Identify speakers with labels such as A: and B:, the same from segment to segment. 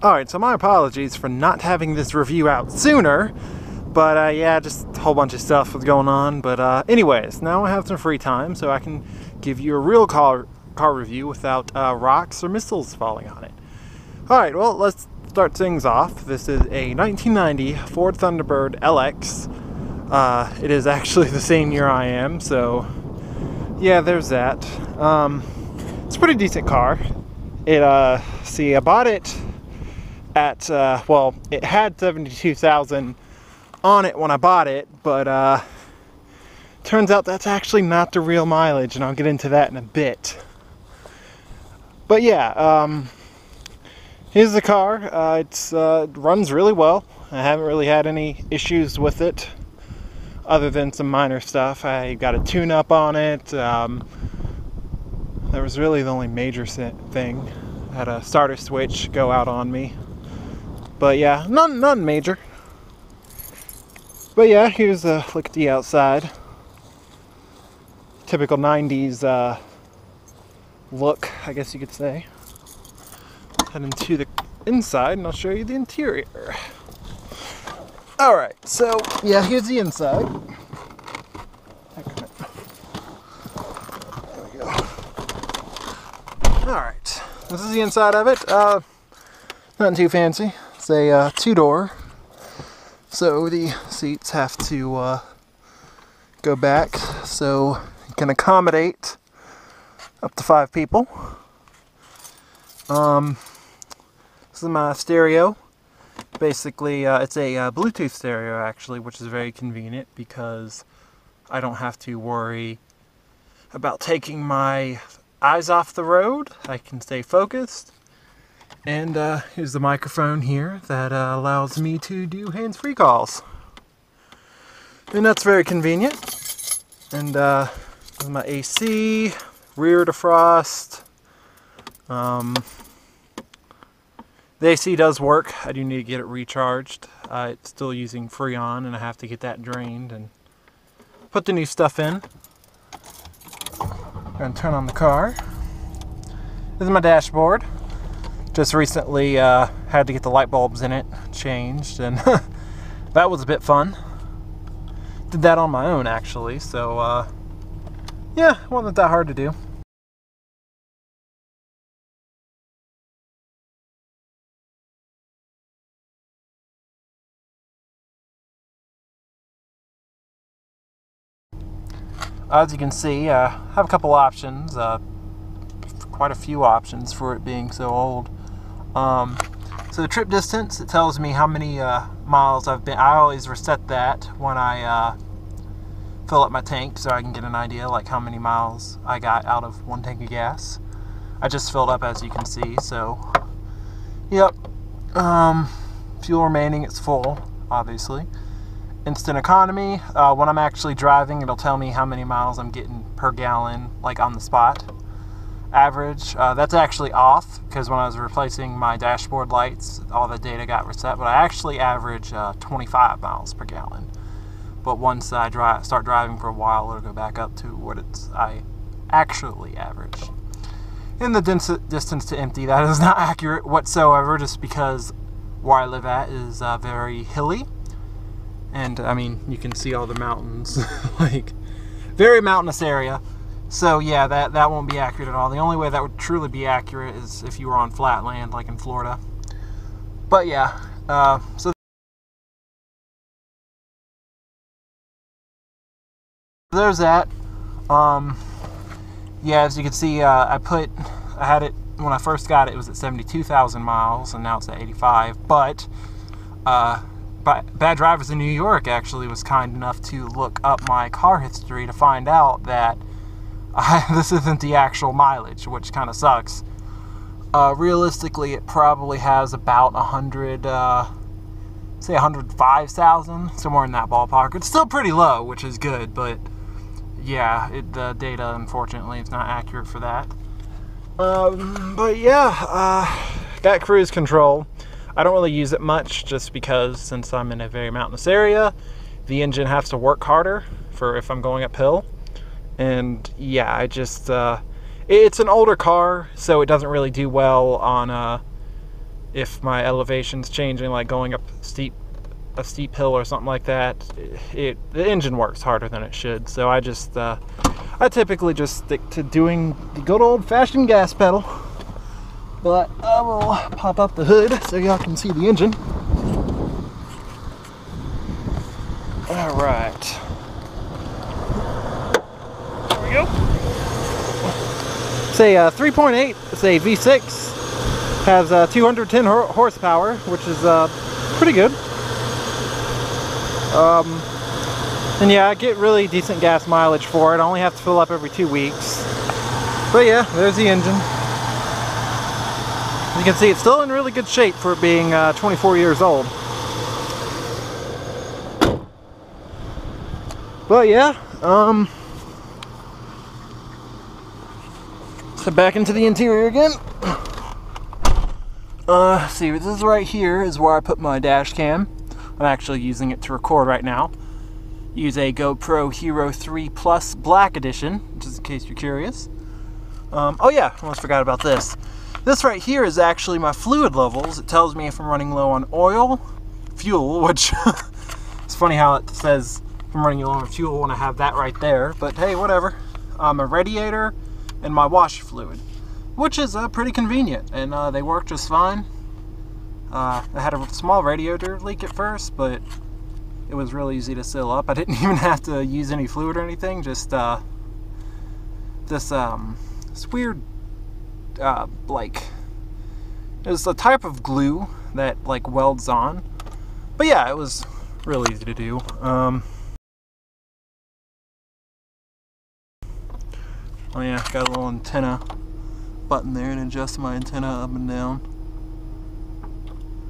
A: Alright, so my apologies for not having this review out sooner, but yeah, just a whole bunch of stuff was going on. But anyways, now I have some free time, so I can give you a real car review without rocks or missiles falling on it. Alright, well, let's start things off. This is a 1990 Ford Thunderbird LX. It is actually the same year I am, so yeah, there's that. It's a pretty decent car. See, I bought it at, well, it had 72,000 on it when I bought it, but turns out that's actually not the real mileage, and I'll get into that in a bit. But yeah, here's the car. It runs really well. I haven't really had any issues with it, other than some minor stuff. I got a tune-up on it. That was really the only major thing. I had a starter switch go out on me. But yeah, none major. But yeah, here's a look at the outside. Typical 90s look, I guess you could say. Head into the inside and I'll show you the interior. Alright, so yeah, here's the inside. There we go. Alright, this is the inside of it. Nothing too fancy. It's a two-door, so the seats have to go back so you can accommodate up to 5 people. This is my stereo. Basically, it's a Bluetooth stereo actually, which is very convenient because I don't have to worry about taking my eyes off the road. I can stay focused. And here's the microphone here that allows me to do hands-free calls. And that's very convenient. And this is my AC, rear defrost. The AC does work. I do need to get it recharged. It's still using Freon, and I have to get that drained and put the new stuff in. I'm going to turn on the car. This is my dashboard. Just recently had to get the light bulbs in it changed, and that was a bit fun. Did that on my own actually, so yeah, it wasn't that hard to do. As you can see, I have a couple options, quite a few options for it being so old. So the trip distance, it tells me how many miles I've been. I always reset that when I fill up my tank so I can get an idea like how many miles I got out of one tank of gas. I just filled up, as you can see, so yep. Fuel remaining, it's full, obviously. Instant economy, when I'm actually driving, it'll tell me how many miles I'm getting per gallon, like on the spot. Average, that's actually off, because when I was replacing my dashboard lights, all the data got reset, but I actually average 25 miles per gallon. But once I start driving for a while, it'll go back up to what I actually average. In the distance to empty, that is not accurate whatsoever, just because where I live at is very hilly. And I mean, you can see all the mountains, like very mountainous area. So yeah, that won't be accurate at all. The only way that would truly be accurate is if you were on flat land, like in Florida. But yeah, so there's that. Yeah, as you can see, I had it when I first got it. It was at 72,000 miles, and now it's at 85. But Bad Drivers in New York actually was kind enough to look up my car history to find out that this isn't the actual mileage, which kind of sucks. Realistically, it probably has about 105,000, somewhere in that ballpark. It's still pretty low, which is good, but yeah, the data, unfortunately, is not accurate for that. But yeah, got cruise control. I don't really use it much, just because since I'm in a very mountainous area, the engine has to work harder for if I'm going uphill. And yeah, I just it's an older car, so it doesn't really do well on if my elevation's changing, like going up a steep hill or something like that, the engine works harder than it should. So I typically just stick to doing the good old-fashioned gas pedal. But I will pop up the hood so y'all can see the engine. All right. There we go. It's a 3.8. It's a V6. Has 210 horsepower, which is pretty good. And yeah, I get really decent gas mileage for it. I only have to fill up every 2 weeks. But yeah, there's the engine. You can see it's still in really good shape for it being 24 years old. But yeah, so back into the interior again. See, this is right here is where I put my dash cam. I'm actually using it to record right now. Use a GoPro Hero 3 Plus Black Edition, just in case you're curious. Oh yeah, I almost forgot about this. This right here is actually my fluid levels. It tells me if I'm running low on oil, fuel, which it's funny how it says I'm running low on fuel when I have that right there, but hey, whatever. A radiator and my washer fluid, which is pretty convenient, and they work just fine. I had a small radiator leak at first, but it was really easy to seal up. I didn't even have to use any fluid or anything, just this weird like, it's a type of glue that like welds on. But yeah, it was really easy to do. Oh yeah, got a little antenna button there and adjust my antenna up and down.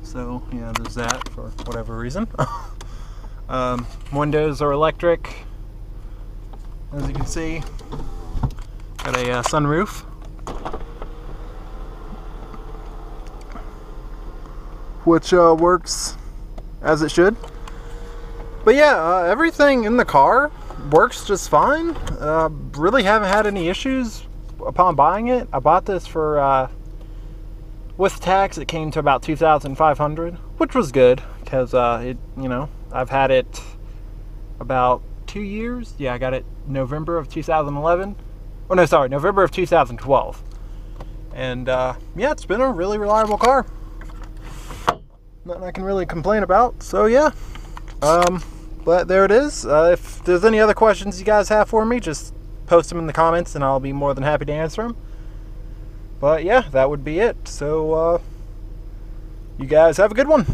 A: So yeah, there's that for whatever reason. Windows are electric, as you can see. Got a sunroof, which works as it should. But yeah, everything in the car works just fine. Really haven't had any issues upon buying it. I bought this for with tax it came to about $2,500, which was good because it, you know, I've had it about 2 years. Yeah, I got it November of 2011. Oh no, sorry, November of 2012. And yeah, it's been a really reliable car. Nothing I can really complain about. So yeah, but there it is. If there's any other questions you guys have for me, just post them in the comments and I'll be more than happy to answer them. But yeah, that would be it. So you guys have a good one.